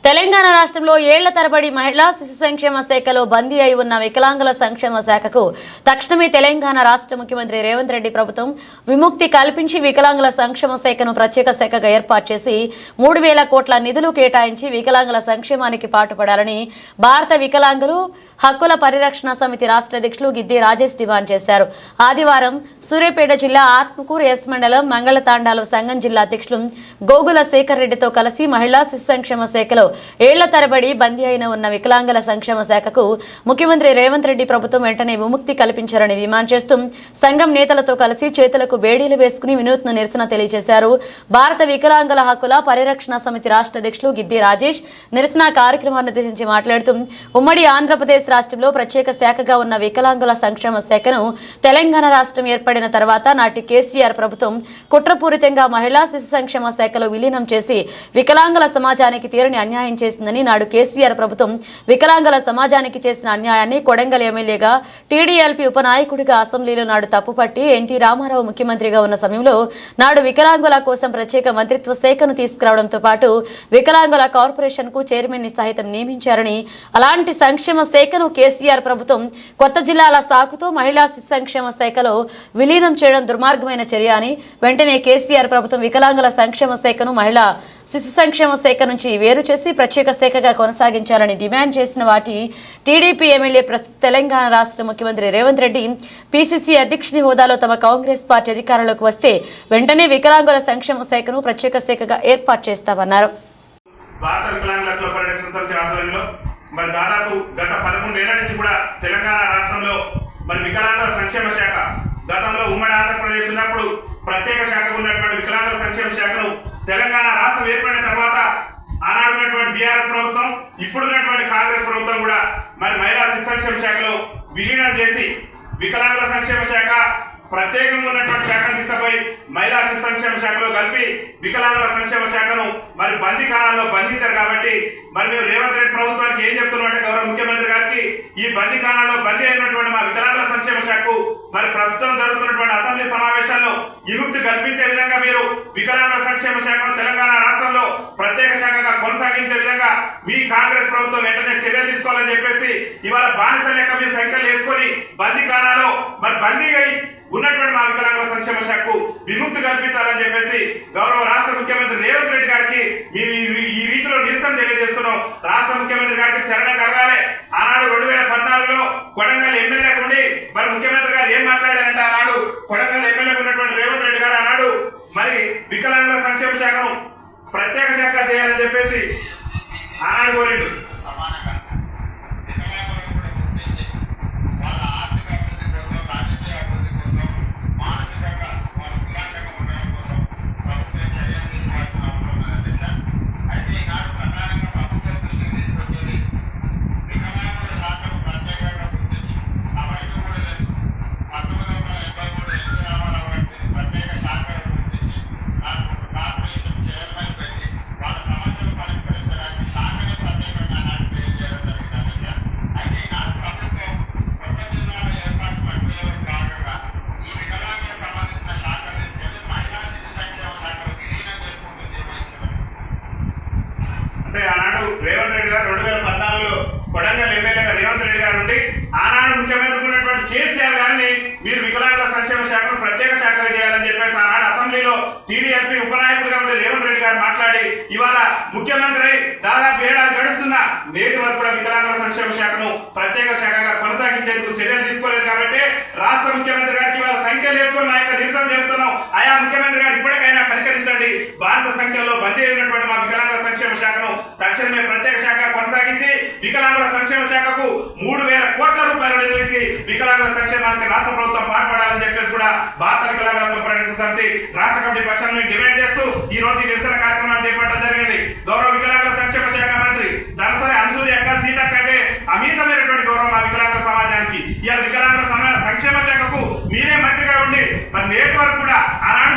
తెలంగాణ రాష్ట్రంలో ఏళ్ల తరబడి మహిళా శిశు సంక్షేమ శాఖలో బందీ అయి ఉన్న వికలాంగుల సంక్షేమ శాఖకు తక్షణమే తెలంగాణ రాష్ట్ర ముఖ్యమంత్రి రేవంత్ రెడ్డి ప్రభుత్వం విముక్తి కల్పించి వికలాంగుల సంక్షేమ శాఖను ప్రత్యేక శాఖగా ఏర్పాటు చేసి 3,000 కోట్ల నిధులు కేటాయించి వికలాంగుల సంక్షేమానికి పాటుపడాలని భారత వికలాంగులు హక్కుల పరిరక్షణ సమితి రాష్ట్ర అధ్యక్షులు గిద్ది రాజేష్ డిమాండ్ చేశారు. ఆదివారం సూర్యాపేట జిల్లా ఆత్మకూరు ఎస్ మండలం మంగళతాండాలో సంఘం జిల్లా అధ్యక్షులు గోగుల శేఖర్ రెడ్డితో కలిసి మహిళా శిశు సంక్షేమ శాఖలో ఏళ్ల తరబడి బందీ అయిన ఉన్న వికలాంగుల సంక్షేమ శాఖకు ముఖ్యమంత్రి రేవంత్ రెడ్డి ప్రభుత్వం వెంటనే విముక్తి కల్పించారని డిమాండ్ చేస్తూ సంఘం నేతలతో కలిసి చేతులకు బేడీలు వేసుకుని వినూత్న నిరసన తెలియజేశారు. భారత వికలాంగుల హక్కుల పరిరక్షణ సమితి రాష్ట్ర అధ్యక్షులు గిద్ది రాజేష్ నిరసన కార్యక్రమాన్ని ఉద్దేశించి మాట్లాడుతూ ఉమ్మడి ఆంధ్రప్రదేశ్ రాష్ట్రంలో ప్రత్యేక శాఖగా ఉన్న వికలాంగుల సంక్షేమ శాఖను తెలంగాణ రాష్ట్రం ఏర్పడిన తర్వాత నాటి కేసీఆర్ ప్రభుత్వం కుట్రపూరితంగా మహిళా శిశు సంక్షేమ శాఖలో విలీనం చేసి వికలాంగుల సమాజానికి తీరని అన్యాయం చేసిందని నాడు కేసీఆర్ ప్రభుత్వం వికలాంగుల సమాజానికి చేసిన అన్యాయాన్ని కొడంగల్ ఎమ్మెల్యేగా టీడీఎల్పీ ఉపనాయకుడిగా అసెంబ్లీలో నాడు తప్పుపట్టి ఎన్టీ రామారావు ముఖ్యమంత్రిగా ఉన్న సమయంలో నాడు వికలాంగుల కోసం ప్రత్యేక మంత్రిత్వ శాఖను తీసుకురావడంతో పాటు వికలాంగుల కార్పొరేషన్ కు చైర్మన్ ని సహితం నియమించారని అలాంటి సంక్షేమ శాఖను కేసీఆర్ ప్రభుత్వం కొత్త జిల్లాల సాకుతో మహిళా శిశు సంక్షేమ శాఖలో విలీనం చేయడం దుర్మార్గమైన చర్య అని వెంటనే కేసీఆర్ ప్రభుత్వం వికలాంగుల సంక్షేమ శాఖను మహిళా శిశు సంక్షేమ శాఖ నుంచి వేరు చేసి ప్రత్యేక శాఖగా కొనసాగించాలని డిమాండ్ చేసిన వాటి టీడీపీ ఎమ్మెల్యే ప్రస్తుత తెలంగాణ రాష్ట్ర ముఖ్యమంత్రి రేవంత్ రెడ్డి పీసీసీ అధ్యక్షుని హోదాలో తమ కాంగ్రెస్ పార్టీ అధికారంలోకి వస్తే వెంటనే వికలాంగుల సంక్షేమ శాఖను ప్రత్యేక శాఖగా ఏర్పాటు చేస్తామన్నారు. మరి దాదాపు గత 11 ఏళ్ల నుంచి కూడా తెలంగాణ రాష్ట్రంలో మరి వికలాంగుల సంక్షేమ శాఖ గతంలో ఉమ్మడి ఆంధ్రప్రదేశ్ ఉన్నప్పుడు ప్రత్యేక శాఖ ఉన్నటువంటి వికలాంగుల సంక్షేమ శాఖను తెలంగాణ రాష్ట్రం ఏర్పడిన తర్వాత ఆనాడు ఉన్నటువంటి బీఆర్ఎస్ ప్రభుత్వం ఇప్పుడున్నటువంటి కాంగ్రెస్ ప్రభుత్వం కూడా మరి మహిళా శిశు సంక్షేమ శాఖలో విలీనం చేసి వికలాంగుల సంక్షేమ శాఖ ప్రత్యేకంగా ఉన్నటువంటి శాఖను తీసుకుపోయి మహిళా శిశు సంక్షేమ శాఖలో కలిపి వికలాంగుల సంక్షేమ శాఖను మరి బందీఖానాల్లో బంధించారు. కాబట్టి మరి మేము రేవంత్ రెడ్డి ప్రభుత్వానికి ఏం చెప్తున్నట్టు గౌరవ ముఖ్యమంత్రి గారికి ఈ బందీఖానాల్లో బందీ అయినటువంటి మా వికలాంగుల సంక్షేమ శాఖకు మరి ప్రస్తుతం జరుగుతున్నటువంటి అసెంబ్లీ సమావేశాల్లో విముక్తి కల్పించే విధంగా మీరు వికలాంగుల సంక్షేమ శాఖను తెలంగాణ రాష్ట్రంలో ప్రత్యేక శాఖగా కొనసాగించే విధంగా మీ కాంగ్రెస్ ప్రభుత్వం వెంటనే చర్యలు తీసుకోవాలని చెప్పేసి ఇవాళ బానిస లెక్క మీరు సంఖ్యలు వేసుకొని బందీఖానాలో మరి బందీ అయి ఉన్నటువంటి మా వికలాంగుల సంక్షేమ శాఖకు విముక్తి కల్పించాలని చెప్పేసి గౌరవ రాష్ట్ర ముఖ్యమంత్రి రేవంత్ రెడ్డి గారికి మేము ఈ రీతిలో నిరసన తెలియజేస్తున్నాం. రాష్ట్ర ముఖ్యమంత్రి గారికి చరణం కలగాలి. ఆనాడు 2014లో కొడంగల్ ఎమ్మెల్యేకు ఉండి మరి ముఖ్యమంత్రి గారు ఏం మాట్లాడారంటే ఆనాడు కొడంగల్ ఎమ్మెల్యేకు ఉన్నటువంటి రేవంత్ రెడ్డి గారు ఆనాడు మరి వికలాంగుల సంక్షేమ శాఖను ప్రత్యేక శాఖ చేయాలని చెప్పేసి ఆనాడు కోరిండు. అంటే ఆనాడు రేవంత్ రెడ్డి గారు 2014లో కొడంగల్ ఎమ్మెల్యేగా రేవంత్ రెడ్డి గారు ఉండి ఆనాడు ముఖ్యమంత్రి ఉన్నటువంటి కేసీఆర్ గారిని మీరు వికలాంగుల సంక్షేమ శాఖను ప్రత్యేక శాఖగా చేయాలని చెప్పేసి ఆనాడు అసెంబ్లీలో టీడీఎల్పీ ఉపనాయకుడిగా ఉండే రేవంత్ రెడ్డి గారు మాట్లాడి ఇవాళ ముఖ్యమంత్రి దాదాపు 7 ఏళ్ళు గడుస్తున్న నేటి వరకు కూడా వికలాంగుల సంక్షేమ శాఖను ప్రత్యేక శాఖగా కొనసాగించేందుకు చర్యలు తీసుకోలేదు. కాబట్టి రాష్ట్ర ముఖ్యమంత్రి గారికి ఇవాళ సంఖ్యలు వేసుకొని మా యొక్క నిరసన చెబుతున్నాం. ఆయా ముఖ్యమంత్రి గారు ఇప్పటికైనా కనికరించండి. బానిస సంఖ్యలో బందీ అయినటువంటి మా వికలాంగుల సంక్షేమ శాఖను తక్షణమే ప్రత్యేక శాఖ కొనసాగించి వికలాంగుల సంక్షేమ శాఖకు 3,000 కోట్ల రూపాయలు నిధులించి వికలాంగుల సంక్షేమానికి రాష్ట్ర ప్రభుత్వం పాటుపడాలని చెప్పేసి కూడా భారత వికలాంగుల పరిరక్షణ సమితి రాష్ట్ర కమిటీ పక్షాన్ని డిమాండ్ చేస్తూ ఈ రోజు ఈ నిరసన కార్యక్రమాన్ని చేపట్టడం జరిగింది. గౌరవ వికలాంగుల సంక్షేమ శాఖ మంత్రి ధనసరి అనసూయ అక్క సీత కంటే అమితమైనటువంటి గౌరవం మా వికలాంగుల సమాజానికి. ఇలా వికలాంగుల సంక్షేమ శాఖకు మీరే మంత్రిగా ఉండి మరి నేటి వరకు కూడా ఆనాడు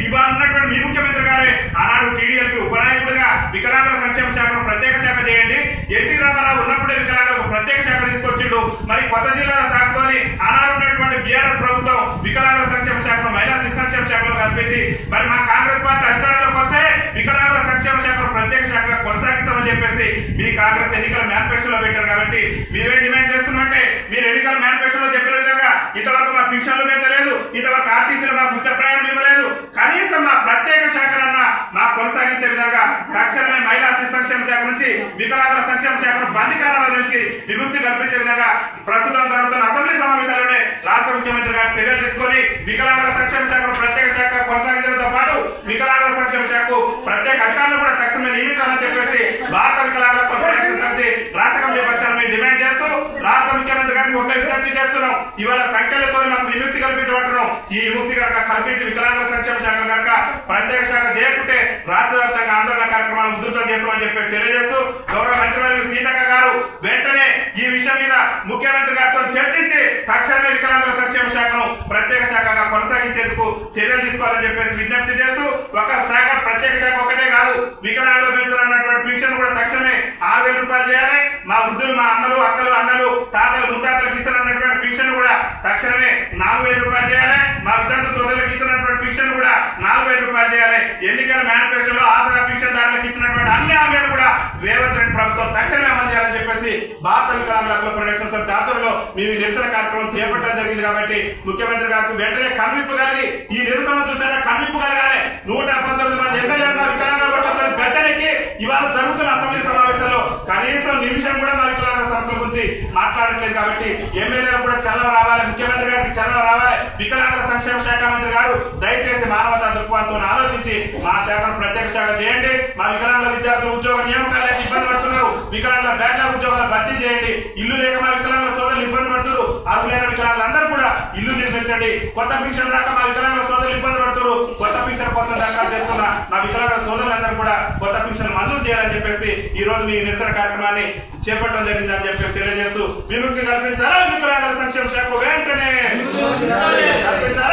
ఇవాళ ఉన్నటువంటి మీ ముఖ్యమంత్రి గారే ఆనాడు టీడీఎల్పీ ఉపనాయకుడిగా వికలాంగుల సంక్షేమ శాఖను ప్రత్యేక ప్రత్యేక శాఖ చేయండి. ఎన్టీ రామారావు ఉన్నప్పుడే వికలాంగులకు ప్రత్యేక శాఖ తీసుకొచ్చిండు. మరి కొత్త జిల్లాల శాఖతోని ఆనాడు ఉన్నటువంటి బీఆర్ఎస్ ప్రభుత్వం వికలాంగుల సంక్షేమ శాఖను మహిళా శిశు సంక్షేమ శాఖలో కలిపింది. మరి మా కాంగ్రెస్ పార్టీ అధికారంలోకి వస్తే వికలాంగుల సంక్షేమ శాఖను ప్రత్యేక శాఖ కొనసాగిస్తామని చెప్పేసి మీ కాంగ్రెస్ ఎన్నికల మేనిఫెస్టోలో పెట్టారు. కాబట్టి మీరేం డిమాండ్ చేస్తున్నట్టే మీరు ఎన్నికల మేనిఫెస్టోలో చెప్పిన విధంగా ఇంతవరకు మా పింఛన్లు పెంచలేదు, ఇంతవరకు ఆర్టీసీలు మా ఉచిత ప్రయాణం ఇవ్వలేదు. కనీసం మా ప్రత్యేక శాఖనన్నా మా కొనసాగించే విధంగా తక్షణమే మహిళా శిశు సంక్షేమ శాఖ నుంచి వికలాంగుల సంక్షేమ శాఖను బందికారాల నుంచి విముక్తి కల్పించే విధంగా ప్రస్తుతం జరుగుతున్న అసెంబ్లీ సమావేశాల్లోనే రాష్ట్ర ముఖ్యమంత్రి గారు చర్యలు తీసుకొని వికలాంగుల సంక్షేమ శాఖను ప్రత్యేక శాఖ కొనసాగించడంతో పాటు వికలాంగుల సంక్షేమ శాఖకు ప్రత్యేక అధికారులు కూడా తక్షణమే నియమించాలని చెప్పేసి భారత వికలాంగుల ఫెడరేషన్ సమితి రాష్ట్ర కమిటీ పక్షాన్ని మేము డిమాండ్ చేస్తూ రాష్ట్ర ముఖ్యమంత్రి గారికి ఒక విజ్ఞప్తి చేస్తున్నాం. ఇవాళ సంఖ్యలతో మాకు విముక్తి కల్పించబడుతున్నాం. ఈ విముక్తి కనుక కల్పించి వికలాంగుల సంక్షేమ శాఖ కనుక ప్రత్యేక శాఖ చేయకుంటే రాష్ట్ర వ్యాప్తంగా ఆందోళన కార్యక్రమాలు ఉధృతం చేస్తామని చెప్పి తెలియజేస్తూ గౌరవ మంత్రివర్యులు సీతక్క గారు వెంటనే ఈ విషయం మీద ముఖ్యమంత్రి గారితో చర్చించి తక్షణమే వికలాంగుల సంక్షేమ శాఖను ప్రత్యేక శాఖగా కొనసాగించేందుకు చర్యలు తీసుకోవాలని చెప్పేసి విజ్ఞప్తి చేస్తూ ఒక శాఖ ప్రత్యేక శాఖ ఒకటే కాదు వికలాంగుల పెంచుతున్నటువంటి పింఛన్ కూడా తక్షణమే 6,000 రూపాయలు చేయాలి. మా వృద్ధులు మా అమ్మలు అక్కలు అన్నలు తాతలు ముత్తాతలకు ఇస్తున్నటువంటి పింఛన్ కూడా తక్షణమే 4,000 రూపాయలు చేయాలి. మా విద్యార్థి సోదరులకు ఇస్తున్నటువంటి పింఛన్ కూడా 4,000 రూపాయలు చేయాలి. ఎన్నికల మేనిఫెస్టోలో ఆసరా పింఛన్దారులకు ఇచ్చినటువంటి అన్ని హామీలు కూడా రేవంత్ రెడ్డి ప్రభుత్వం తక్షణమే అమలు చేయాలని చెప్పేసి భారత వికలాంగుల ఫెడరేషన్ సమితి ఆధ్వర్యంలో మేము ఈ నిరసన కార్యక్రమం చేపట్టడం జరిగింది. కాబట్టి ముఖ్యమంత్రి గారికి వెంటనే కనువిప్పు కలిగి ఈ నిరసన చూసాక కనువిప్పు కలగాలి. 119 మంది ఎమ్మెల్యేలు మా వికలాంగుల ఓట్లతో గద్దెనెక్కి ఇవాళ జరుగుతున్న అసెంబ్లీ సమావేశాల్లో కనీసం నిమిషం కూడా మా వికలాంగుల సమస్యల గురించి మాట్లాడట్లేదు. కాబట్టి ఎమ్మెల్యేలు కూడా చలనం రావాలి, ముఖ్యమంత్రి గారికి చలనం రావాలి. వికలాంగుల సంక్షేమ శాఖ మంత్రి గారు దయచేసి మానవతా దృక్పథంతో ఆలోచించి మా శాఖను ప్రత్యేక శాఖ చేయండి. మా వికలాంగుల విద్యార్థులు ఉద్యోగ నియామకాలు లేక ఇబ్బంది పడుతున్నారు. వికలాంగుల బ్యాక్లాగ్ ఉద్యోగాలు భర్తీ చేయండి. ఇల్లు లేక మా వికలాంగుల సోదరులు ఇబ్బంది పడుతున్నారు. అర్హులైన వికలాంగులందరూ కూడా ఇల్లు నిర్మించండి. కొత్త పింఛన్ రాక మా వికలాంగుల సోదరులు ఇబ్బంది పడుతున్నారు. కొత్త పింఛన్ కోసం దరఖాస్తు చేస్తున్న మా వికలాంగుల సోదరులందరూ కూడా కొత్త పింఛన్ మంజూరు చేయాలని చెప్పేసి ఈ రోజు మీ నిరసన కార్యక్రమాన్ని చేపట్టడం జరిగిందని చెప్పి తెలియజేస్తూ విముక్తి కల్పించాలా వికలాంగుల సంక్షేమ శాఖ వెంటనే కల్పించాలా